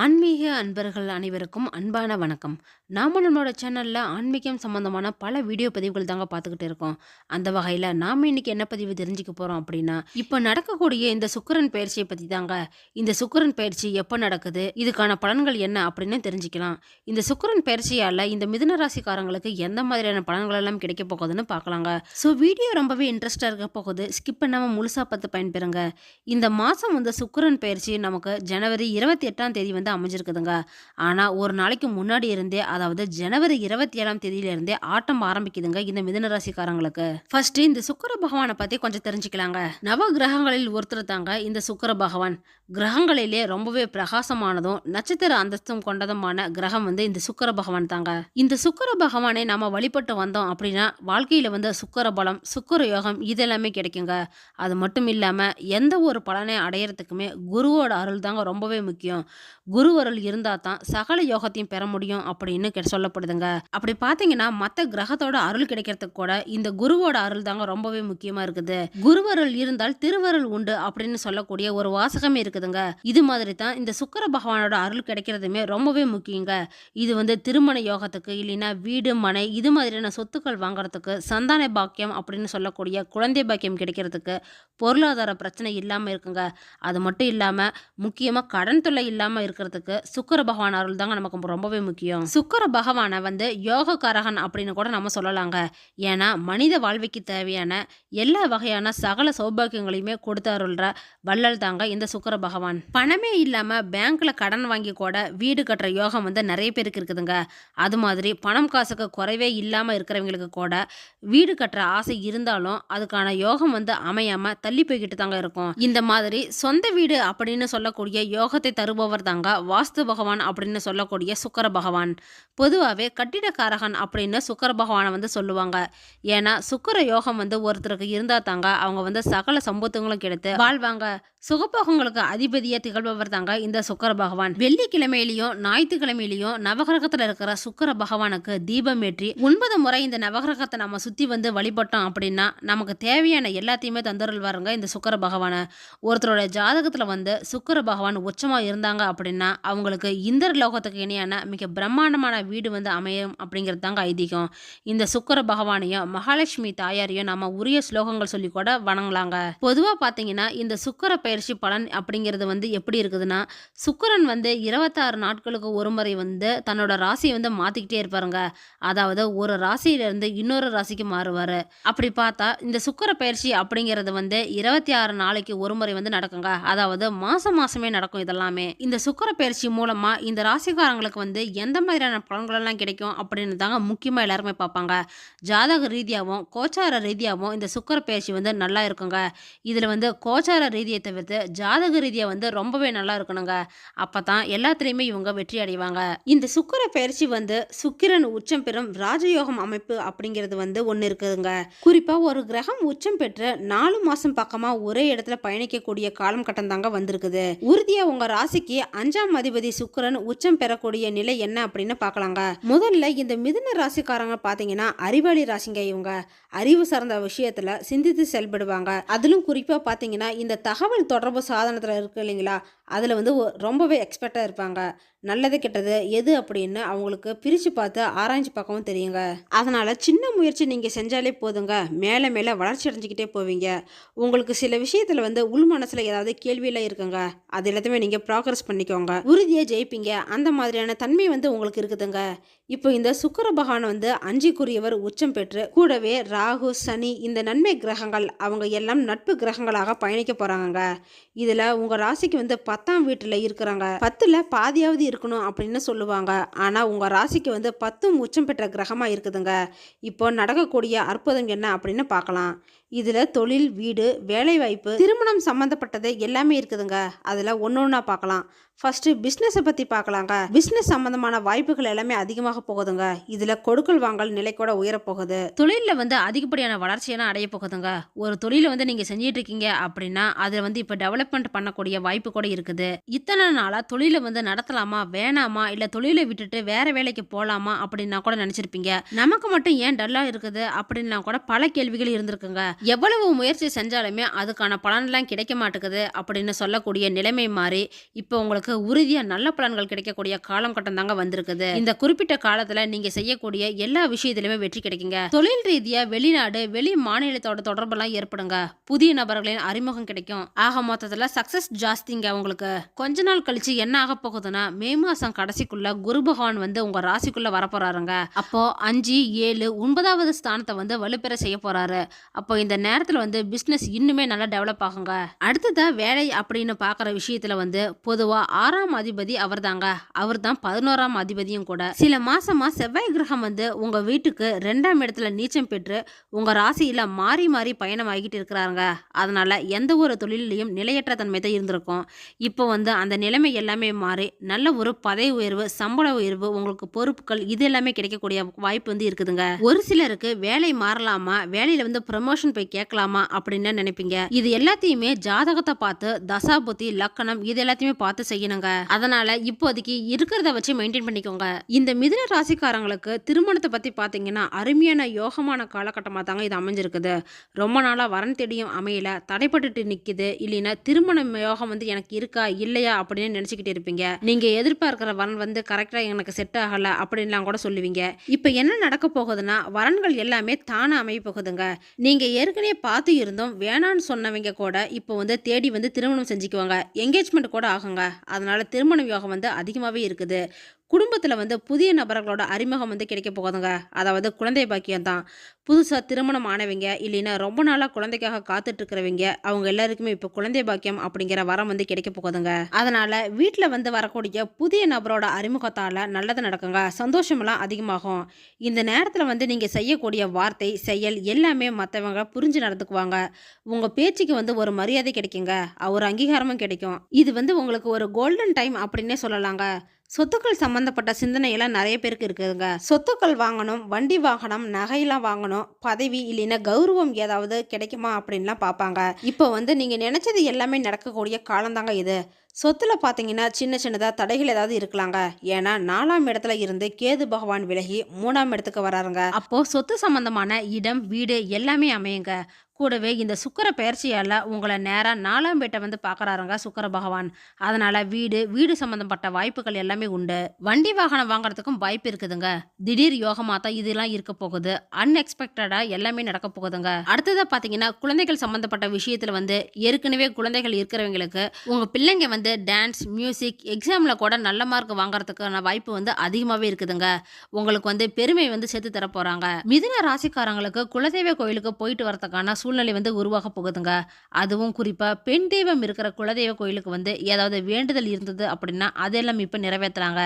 ஆன்மீக அன்பர்கள் அனைவருக்கும் அன்பான வணக்கம். நாம நம்மளோட சேனல்ல ஆன்மீகம் சம்பந்தமான பல வீடியோ பதிவுகள் தாங்க பார்த்துக்கிட்டு இருக்கோம். அந்த வகையில நாம இன்னைக்கு என்ன பதிவு தெரிஞ்சுக்க போறோம் அப்படின்னா, இப்ப நடக்கக்கூடிய இந்த சுக்கிரன் பெயர்ச்சியை பத்தி தாங்க. இந்த சுக்கிரன் பெயர்ச்சி எப்ப நடக்குது? இதுக்கான பலன்கள் என்ன அப்படின்னு தெரிஞ்சுக்கலாம். இந்த சுக்கிரன் பெயர்ச்சியால இந்த மிதுன ராசிக்காரங்களுக்கு எந்த மாதிரியான பலன்கள் எல்லாம் கிடைக்க போகுதுன்னு பார்க்கலாங்க. வீடியோ ரொம்பவே இன்ட்ரெஸ்டா இருக்க போகுது. ஸ்கிப் பண்ணாம முழுசா பார்த்து பயன்பெறுங்க. இந்த மாசம் வந்து சுக்கிரன் பெயர்ச்சி நமக்கு ஜனவரி 28ஆம் தேதி அமைஞ்சிருக்குதுங்க. ஆனா ஒரு நாளைக்கு முன்னாடி இருந்தே, அதாவது ஜனவரி 27ஆம் தேதியிலிருந்தே ஆட்டம் ஆரம்பிக்குதுங்க இந்த மிதுன ராசிக்காரங்களுக்கு. ஃபர்ஸ்ட் இந்த சுக்கிர பகவானை பத்தி கொஞ்சம் தெரிஞ்சுக்கலாங்க. நவ கிரகங்களில் ஒருத்தர் தாங்க இந்த சுக்கிர பகவான். கிரகங்களிலே ரொம்பவே பிரகாசமானதும் நட்சத்திர அந்தஸ்தும் கொண்டதுமான கிரகம் வந்து இந்த சுக்கிர பகவான் தாங்க. இந்த சுக்கிர பகவானை நாம வழிபட்டு வந்தோம் அப்படின்னா வாழ்க்கையில வந்து சுக்கிர பலம், சுக்கிர யோகம் இதெல்லாமே கிடைக்குங்க. அது மட்டும் இல்லாம எந்த ஒரு பலனை அடையறதுக்குமே குருவோட அருள் தாங்க ரொம்பவே முக்கியம். குரு அருள் இருந்தா தான் சகல யோகத்தையும் பெற முடியும் அப்படின்னு சொல்லப்படுதுங்க. அப்படி பாத்தீங்கன்னா மத்த கிரகத்தோட அருள் கிடைக்கிறதுக்கு கூட இந்த குருவோட அருள் தாங்க ரொம்பவே முக்கியமா இருக்குது. குருவருள் இருந்தால் திருவருள் உண்டு அப்படின்னு சொல்லக்கூடிய ஒரு வாசகமே இருக்குதுங்க. இது மாதிரி தான் இந்த சுக்கிர பகவானோட அருள் கிடைக்கிறதுமே ரொம்பவே முக்கியங்க. இது வந்து திருமண யோகத்துக்கு, இல்லைன்னா வீடு மனை இது மாதிரியான சொத்துக்கள் வாங்குறதுக்கு, சந்தான பாக்கியம் அப்படின்னு சொல்லக்கூடிய குழந்தை பாக்கியம் கிடைக்கிறதுக்கு, பொருளாதார பிரச்சனை இல்லாம இருக்குங்க. அது மட்டும் இல்லாம முக்கியமா கடன் தொல்லை இல்லாம இருக்கிறதுக்கு சுக்கிர பகவான் அருள் தாங்க நமக்கு ரொம்பவே முக்கியம். சுக்கிர பகவானை வந்து யோகக்காரகன் அப்படின்னு கூட நம்ம சொல்லலாங்க. ஏன்னா மனித வாழ்வைக்கு தேவையான எல்லா வகையான சகல சௌபாகியங்களையுமே கொடுத்து அருள்ற வள்ளல் தாங்க இந்த சுக்கிர பகவான். பணமே இல்லாம பேங்க்ல கடன் வாங்கி கூட வீடு கட்டுற யோகம் வந்து நிறைய பேருக்கு இருக்குதுங்க. அது மாதிரி பணம் காசுக்கு குறைவே இல்லாம இருக்கிறவங்களுக்கு கூட வீடு கட்டுற ஆசை இருந்தாலும் அதுக்கான யோகம் வந்து அமையாம தள்ளி போய்கிட்டு தாங்க இருக்கும். இந்த மாதிரி சொந்த வீடு அப்படின்னு சொல்லக்கூடிய யோகத்தை தருபவர் தாங்க வாஸ்து பகவான் அப்படின்னு சொல்லக்கூடிய சுக்கிர பகவான். பொதுவாகவே கட்டிடக்காரகன் அப்படின்னு சுக்கிர பகவானை வந்து சொல்லுவாங்க. ஏன்னா சுக்கிர யோகம் வந்து ஒருத்தருக்கு இருந்தா தாங்க அவங்க வந்து சகல சம்பத்துங்களும் கிடைத்து வாழ்வாங்க. சுகபோகங்களுக்கு அதிபதியா திகழ்பவர் தாங்க இந்த சுக்கிர பகவான். வெள்ளிக்கிழமையிலையும் ஞாயிற்றுக்கிழமையிலையும் நவகிரகத்துல இருக்கிற சுக்கிர பகவானுக்கு தீபம் ஏற்றி 9 முறை இந்த நவகிரகத்தை நம்ம சுத்தி வந்து வழிபட்டோம் அப்படின்னா நமக்கு தேவையான எல்லாத்தையுமே தந்தருள்வாருங்க இந்த சுக்கிர பகவானை. ஒருத்தரோட ஜாதகத்துல வந்து சுக்கிர பகவான் உச்சமா இருந்தாங்க அப்படின்னா அவங்களுக்கு இந்திர லோகத்துக்கு இணையான மிக பிரம்மாண்டமான வீடு வந்து அமையும் அப்படிங்கிறது தாங்க ஐதீகம். இந்த சுக்கிர பகவானையும் மகாலட்சுமி தாயாரையும் நம்ம உரிய ஸ்லோகங்கள் சொல்லி கூட வணங்கலாங்க. பொதுவா பாத்தீங்கன்னா இந்த சுக்கிர பயிற்சி பலன் அப்படிங்கிறது வந்து எப்படி இருக்குதுன்னா, சுக்கிரன் வந்து 26 நாட்களுக்கு ஒரு முறை வந்து தன்னோட ராசியை வந்து மாத்திக்கிட்டே இருப்பாருங்க. அதாவது ஒரு ராசியிலிருந்து இன்னொரு ராசிக்கு மாறுவாரு. அப்படி பார்த்தா இந்த சுக்கிர பயிற்சி அப்படிங்கிறது வந்து 26 நாளைக்கு ஒரு முறை வந்து நடக்குங்க. அதாவது மாசம் மாசமே நடக்கும் இதெல்லாமே. இந்த சுக்கிர பயிற்சி மூலமா இந்த ராசிக்காரங்களுக்கு வந்து எந்த மாதிரியான பலன்கள் எல்லாம் கிடைக்கும் அப்படின்னு தாங்க முக்கியமா எல்லாருமே பார்ப்பாங்க. ஜாதக ரீதியாகவும் கோச்சார ரீதியாகவும் இந்த சுக்கிர பயிற்சி வந்து நல்லா இருக்குங்க. இதுல வந்து கோச்சார ரீதியை தவிர்த்து ஜாதக ரீதியா வந்து ரொம்பவே நல்லா இருக்கணுங்க. அப்பதான் எல்லாத்துலயுமே இவங்க வெற்றி அடைவாங்க. இந்த சுக்கிர பயிற்சி வந்து சுக்கிரன் உச்சம் பெறும் ராஜயோகம் அமைப்பு அப்படிங்கிறது வந்து ஒண்ணு இருக்குதுங்க. குறிப்பா ஒரு கிரகம் உச்சம் பெற்று 4 மாசம் பக்கமா ஒரே இடத்துல பயணிக்கக்கூடிய காலம் கட்டம் தாங்க வந்திருக்குது. உறுதியா உங்க ராசிக்கு 5ஆம் அதிபதி சுக்கிரன் உச்சம் பெறக்கூடிய நிலை என்ன அப்படின்னு பார்க்கலாங்க. முதல்ல இந்த மிதுன ராசிக்காரங்க பாத்தீங்கன்னா அறிவாளி ராசிங்க. இவங்க அறிவு சார்ந்த விஷயத்துல சிந்தித்து செயல்படுவாங்க. அதிலும் குறிப்பா பாத்தீங்கன்னா இந்த தகவல் தொடர்பு சாதனத்துல இருக்கு இல்லைங்களா, அதுல வந்து ரொம்பவே எக்ஸ்பர்ட்டா இருப்பாங்க. நல்லது கெட்டது எது அப்படின்னு அவங்களுக்கு பிரிச்சு பார்த்து ஆராய்ச்சி பார்க்கவும் தெரியுங்க. அதனால சின்ன முயற்சி நீங்க செஞ்சாலே போதுங்க, மேல மேல வளர்ச்சி அடைஞ்சுக்கிட்டே போவீங்க. உங்களுக்கு சில விஷயத்துல வந்து உள் மனசுல ஏதாவது கேள்வியெல்லாம் இருக்குங்க, அது எல்லாத்தையுமே நீங்க ப்ராக்ரஸ் பண்ணிக்கோங்க, உறுதியா ஜெயிப்பீங்க. அந்த மாதிரியான தன்மை வந்து உங்களுக்கு இருக்குதுங்க. இப்போ இந்த சுக்கிர பகவான் வந்து 5க்குரியவர் உச்சம் பெற்று கூடவே ராகு, சனி இந்த நன்மை கிரகங்கள் அவங்க எல்லாம் நட்பு கிரகங்களாக பயணிக்க போறாங்க. இதுல உங்க ராசிக்கு வந்து 10ஆம் வீட்டுல இருக்கிறாங்க. 10ல பாதியாவது இருக்கணும் அப்படின்னு சொல்லுவாங்க. ஆனா உங்க ராசிக்கு வந்து 10ம் உச்சம் பெற்ற கிரகமா இருக்குதுங்க. இப்போ நடக்கக்கூடிய அற்புதம் என்ன அப்படின்னு பார்க்கலாம். இதுல தொழில், வீடு, வேலை வாய்ப்பு, திருமணம் சம்பந்தப்பட்டது எல்லாமே இருக்குதுங்க. அதுல ஒன்னொன்னா பார்க்கலாம். ஃபர்ஸ்ட் பிசினஸை பத்தி பார்க்கலாங்க. பிசினஸ் சம்பந்தமான வாய்ப்புகள் எல்லாமே அதிகமாக போகுதுங்க. இதுல கொடுக்கல் வாங்கல் நிலை கூட உயர போகுது. தொழில வந்து அதிகப்படியான வளர்ச்சியெல்லாம் அடைய போகுதுங்க. ஒரு தொழில வந்து நீங்க செஞ்சிட்டு இருக்கீங்க அப்படின்னா அதுல வந்து இப்ப டெவலப்மெண்ட் பண்ணக்கூடிய வாய்ப்பு கூட இருக்குது. இத்தனை நாளா தொழில வந்து நடத்தலாமா வேணாமா, இல்ல தொழிலை விட்டுட்டு வேற வேலைக்கு போலாமா அப்படின்னா கூட நினைச்சிருப்பீங்க. நமக்கு மட்டும் ஏன் டல்லா இருக்குது அப்படின்னா கூட பல கேள்விகள் இருந்திருக்குங்க. எவ்வளவு முயற்சி செஞ்சாலுமே அதுக்கான பலன்லாம் கிடைக்க மாட்டேங்குது அப்படின்னு சொல்லக்கூடிய நிலைமை மாறி இப்போ உங்களுக்கு உறுதியா நல்ல பலன்கள் கிடைக்கக்கூடிய காலகட்டம் தாங்க வந்திருக்குது. இந்த குறிப்பிட்ட காலத்துல நீங்க செய்யக்கூடிய எல்லா விஷயத்திலுமே வெற்றி கிடைக்குங்க. தொழில் ரீதியா வெளிநாடு வெளி மாநிலத்தோட தொடர்பெல்லாம் ஏற்படுங்க. புதிய நபர்களின் அறிமுகம் கிடைக்கும். ஆக மொத்தத்துல சக்சஸ் ஜாஸ்திங்க உங்களுக்கு. கொஞ்ச நாள் கழிச்சு என்ன ஆக போகுதுன்னா மே மாசம் கடைசிக்குள்ள குரு பகவான் வந்து உங்க ராசிக்குள்ள வரப்போறாருங்க. அப்போ 5, 7, 9வது ஸ்தானத்தை வந்து வலுப்பெற செய்ய போறாரு. அப்போ இந்த நேரத்துல வந்து பிசினஸ் இன்னுமே நல்லா டெவலப் ஆகுங்க. அடுத்ததா வேலை அப்படின்னு பாக்குற விஷயத்துல வந்து பொதுவா 6ஆம் அதிபதி அவர் தாங்க. அவர் தான் 11ஆம் அதிபதியும் கூட. சில மாசமா செவ்வாய் கிரகம் வந்து உங்க வீட்டுக்கு 2ஆம் இடத்துல நீச்சம் பெற்று உங்க ராசியில மாறி மாறி பயணம் ஆகிட்டு இருக்கிறாருங்க. அதனால எந்த ஒரு தொழிலையும் நிலையற்ற தன்மை தான் இருந்திருக்கும். இப்போ வந்து அந்த நிலைமை எல்லாமே மாறி நல்ல ஒரு பதவி உயர்வு, சம்பள உயர்வு, உங்களுக்கு பொறுப்புகள் இது எல்லாமே கிடைக்கக்கூடிய வாய்ப்பு வந்து இருக்குதுங்க. ஒரு சிலருக்கு வேலை மாறலாமா, வேலையில வந்து ப்ரமோஷன் போய் கேட்கலாமா அப்படின்னு நினைப்பீங்க. இது எல்லாத்தையுமே ஜாதகத்தை பார்த்து தசாபுத்தி லக்கணம் இது எல்லாத்தையுமே பார்த்து செய்யணுங்க. அதனால இப்போதைக்கு இருக்கிறத வச்சு மெயின்டைன் பண்ணிக்கோங்க. இந்த மிதுன ராசிக்காரங்களுக்கு திருமணத்தை பத்தி பாத்தீங்கன்னா அருமையான யோகமான காலகட்டமா தாங்க இது அமைஞ்சிருக்குது. ரொம்ப நாளா வரன் தேடியும் அமையல, தடைப்பட்டுட்டு நிக்குது, இல்லைன்னா திருமண யோகம் வந்து எனக்கு இருக்கா இல்லையா அப்படின்னு நினைச்சுக்கிட்டு இருப்பீங்க. நீங்க எதிர்பார்க்கிற வரன் வந்து கரெக்டா எனக்கு செட் ஆகல அப்படின்லாம் கூட சொல்லுவீங்க. இப்ப என்ன நடக்க போகுதுன்னா வரன்கள் எல்லாமே தானா அமைய போகுதுங்க. நீங்க ஏற்கனவே பார்த்து இருந்தோம் வேணான்னு சொன்னவங்க கூட இப்போ வந்து தேடி வந்து திருமணம் செஞ்சுக்குவாங்க. என்கேஜ்மெண்ட் கூட ஆகுங்க. அதனால திருமண யோகம் வந்து அதிகமாகவே இருக்குது. குடும்பத்தில் வந்து புதிய நபர்களோட அறிமுகம் வந்து கிடைக்க போகுதுங்க. அதாவது குழந்தை பாக்கியம் தான். புதுசாக திருமணம் ஆனவங்க இல்லைன்னா ரொம்ப நாளாக குழந்தைக்காக காத்துட்டு இருக்கிறவங்க அவங்க எல்லாருக்குமே இப்போ குழந்தை பாக்கியம் அப்படிங்கிற வரம் வந்து கிடைக்க போகுதுங்க. அதனால வீட்டில் வந்து வரக்கூடிய புதிய நபரோட அறிமுகத்தால் நல்லது நடக்குங்க. சந்தோஷமெல்லாம் அதிகமாகும். இந்த நேரத்தில் வந்து நீங்கள் செய்யக்கூடிய வார்த்தை செயல் எல்லாமே மற்றவங்க புரிஞ்சு நடந்துக்குவாங்க. உங்கள் பேச்சுக்கு வந்து ஒரு மரியாதை கிடைக்குங்க. ஒரு அங்கீகாரமும் கிடைக்கும். இது வந்து உங்களுக்கு ஒரு கோல்டன் டைம் அப்படின்னே சொல்லலாங்க. சொத்துக்கள் சம்பந்தப்பட்ட சிந்தனையெல்லாம் நிறைய பேருக்கு இருக்குதுங்க. சொத்துக்கள் வாங்கணும், வண்டி வாகனம், நகையெல்லாம் வாங்கணும், பதவி இல்லைன்னா கௌரவம் ஏதாவது கிடைக்குமா அப்படின்லாம் பார்ப்பாங்க. இப்போ வந்து நீங்கள் நினைச்சது எல்லாமே நடக்கக்கூடிய காலந்தாங்க இது. சொத்துல பார்த்தீங்கன்னா சின்ன சின்னதாக தடைகள் ஏதாவது இருக்கலாங்க. ஏன்னா 4ஆம் இடத்துல இருந்து கேது பகவான் விலகி 3ஆம் இடத்துக்கு வராருங்க. அப்போ சொத்து சம்பந்தமான இடம் வீடு எல்லாமே அமையுங்க. கூடவே இந்த சுக்கிர பெயர்ச்சியால் உங்களை நேராக 4ஆம் வீட்டை வந்து பார்க்குறாருங்க சுக்கிர பகவான். அதனால் வீடு சம்மந்தப்பட்ட வாய்ப்புகள் எல்லாமே உண்டு. வண்டி வாகனம் வாங்குறதுக்கும் வாய்ப்பு இருக்குதுங்க. திடீர் யோகமாக தான் இதெல்லாம் இருக்க போகுது. அன்எக்ஸ்பெக்டடாக எல்லாமே நடக்க போகுதுங்க. அடுத்ததாக பார்த்தீங்கன்னா குழந்தைகள் சம்மந்தப்பட்ட விஷயத்தில் வந்து ஏற்கனவே குழந்தைகள் இருக்கிறவங்களுக்கு உங்கள் பிள்ளைங்க வந்து டான்ஸ் மியூசிக் எக்ஸாமில் கூட நல்ல மார்க் வாங்குறதுக்கான வாய்ப்பு வந்து அதிகமாகவே இருக்குதுங்க. உங்களுக்கு வந்து பெருமை வந்து சேர்த்து தர போகிறாங்க. மிதுன ராசிக்காரங்களுக்கு குலதெய்வ கோயிலுக்கு போயிட்டு வரதுக்கான சூழ்நிலை வந்து உருவாக போகுதுங்க. அதுவும் குறிப்பா பெண் தெய்வம் இருக்கிற குலதெய்வ கோயிலுக்கு வந்து ஏதாவது வேண்டுதல் இருந்தது அப்படின்னா அதெல்லாம் இப்ப நிறைவேற்றுறாங்க.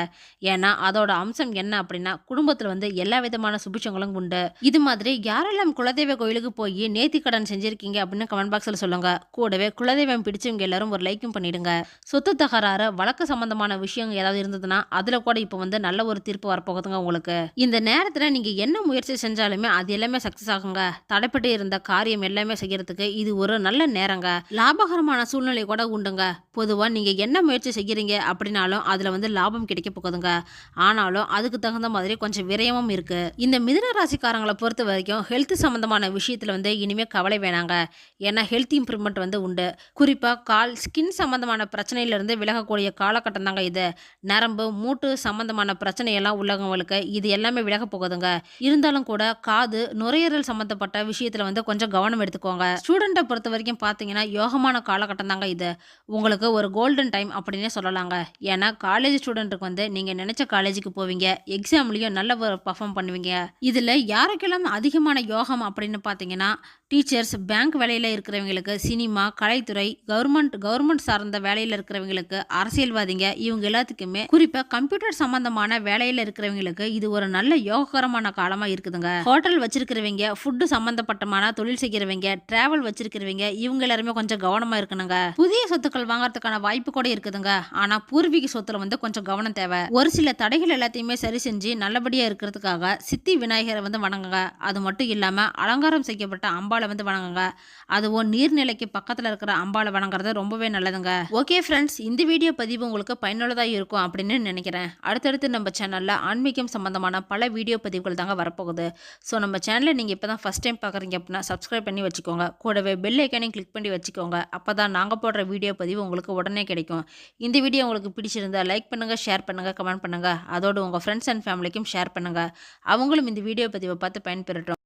ஏன்னா அதோட அம்சம் என்ன அப்படின்னா குடும்பத்துல வந்து எல்லா விதமான சுபிட்சங்களும் உண்டு. இது மாதிரி யாரெல்லாம் குலதெய்வ கோயிலுக்கு போய் நேர்த்தி கடன் செஞ்சிருக்கீங்க அப்படின்னு கமெண்ட் பாக்ஸ்ல சொல்லுங்க. கூடவே குலதெய்வம் பிடிச்சவங்க எல்லாரும் ஒரு லைக்கும் பண்ணிடுங்க. சொத்து தகராறு வழக்கு சம்பந்தமான விஷயம் ஏதாவது இருந்ததுன்னா அதுல கூட இப்ப வந்து நல்ல ஒரு தீர்ப்பு வரப்போகுதுங்க உங்களுக்கு. இந்த நேரத்துல நீங்க என்ன முயற்சி செஞ்சாலுமே அது எல்லாமே சக்சஸ் ஆகுங்க. தடைப்பட்டு இருந்த காரியம் எல்லாமே செய்யறதுக்கு இது ஒரு நல்ல நேரங்க. லாபகரமான சூழ்நிலை கூட உண்டுங்க. பொதுவா நீங்க என்ன முயற்சி செய்யறீங்க அப்படின்னாலும் அதுல வந்து லாபம் கிடைக்க போகுதுங்க. ஆனாலும் அதுக்கு தகுந்த மாதிரி கொஞ்சம் விரயமும் இருக்கு. இந்த மிதுன ராசிக்காரங்களை பொறுத்த வரைக்கும் ஹெல்த் சம்பந்தமான விஷயத்துல வந்து இனிமே கவலை வேணாங்க. ஏன்னா ஹெல்த் இம்ப்ரூவ்மெண்ட் வந்து உண்டு. குறிப்பா கால் ஸ்கின் சம்பந்தமான பிரச்சனையில இருந்து விலகக்கூடிய காலகட்டம் தாங்க இது. நரம்பு மூட்டு சம்பந்தமான பிரச்சனையெல்லாம் உள்ளவங்களுக்கு இது எல்லாமே விலக போகுதுங்க. இருந்தாலும் கூட காது நுரையீரல் சம்பந்தப்பட்ட விஷயத்துல வந்து கொஞ்சம் கவனம் எடுத்துக்கோங்க. ஸ்டூடெண்ட்டை பொறுத்த வரைக்கும் பார்த்தீங்கன்னா யோகமான காலகட்டம் தாங்க இது. உங்களுக்கு ஒரு கோல்டன் டைம் அப்படின்னே சொல்லலாங்க. ஏன்னா காலேஜ் ஸ்டூடெண்ட்டுக்கு வந்து நீங்க நினைச்ச காலேஜுக்கு போவீங்க. எக்ஸாம்லயும் நல்ல பர்ஃபார்ம் பண்ணுவீங்க. இதுல யாருக்கெல்லாம் அதிகமான யோகம் அப்படின்னு பார்த்தீங்கன்னா டீச்சர்ஸ், பேங்க் வேலையில் இருக்கிறவங்களுக்கு, சினிமா, கலைத்துறை, கவர்மெண்ட் சார்ந்த வேலையில் இருக்கிறவங்களுக்கு, அரசியல்வாதிங்க இவங்க எல்லாத்துக்குமே குறிப்பாக கம்ப்யூட்டர் சம்பந்தமான வேலையில் இருக்கிறவங்களுக்கு இது ஒரு நல்ல யோககரமான காலமாக இருக்குதுங்க. ஹோட்டல் வச்சிருக்கிறவங்க, ஃபுட்டு சம்பந்தப்பட்டமான தொழில் செய்கிறவங்க, டிராவல் வச்சிருக்கிறவங்க இவங்க எல்லாருமே கொஞ்சம் கவனமாக இருக்கணுங்க. புதிய சொத்துக்கள் வாங்கறதுக்கான வாய்ப்பு கூட இருக்குதுங்க. ஆனால் பூர்வீக சொத்துல வந்து கொஞ்சம் கவனம் தேவை. ஒரு சில தடைகள் எல்லாத்தையுமே சரி செஞ்சு நல்லபடியாக இருக்கிறதுக்காக சித்தி விநாயகரை வந்து வணங்குங்க. அது மட்டும் இல்லாமல் அலங்காரம் செய்யப்பட்ட அம்பாள் அம்பாளை வந்து வணங்குங்க. அதுவும் நீர்நிலைக்கு பக்கத்தில் இருக்கிற அம்பாளை வணங்குறது ரொம்பவே நல்லதுங்க. ஓகே ஃப்ரெண்ட்ஸ், இந்த வீடியோ பதிவு உங்களுக்கு பயனுள்ளதாக இருக்கும் அப்படின்னு நினைக்கிறேன். அடுத்தடுத்து நம்ம சேனலில் ஆன்மீகம் சம்பந்தமான பல வீடியோ பதிவுகள் தாங்க வரப்போகுது. ஸோ நம்ம சேனலை நீங்கள் இப்போ தான் ஃபஸ்ட் டைம் பார்க்குறீங்க அப்படின்னா சப்ஸ்கிரைப் பண்ணி வச்சுக்கோங்க. கூடவே பெல் ஐக்கானையும் கிளிக் பண்ணி வச்சுக்கோங்க. அப்போ தான் நாங்கள் போடுற வீடியோ பதிவு உங்களுக்கு உடனே கிடைக்கும். இந்த வீடியோ உங்களுக்கு பிடிச்சிருந்தா லைக் பண்ணுங்கள், ஷேர் பண்ணுங்கள், கமெண்ட் பண்ணுங்கள். அதோடு உங்கள் ஃப்ரெண்ட்ஸ் அண்ட் ஃபேமிலிக்கும் ஷேர் பண்ணுங்கள். அவங்களும் இந்த வீடியோ பதிவை பார்த்து பயன்பெறட்டும்.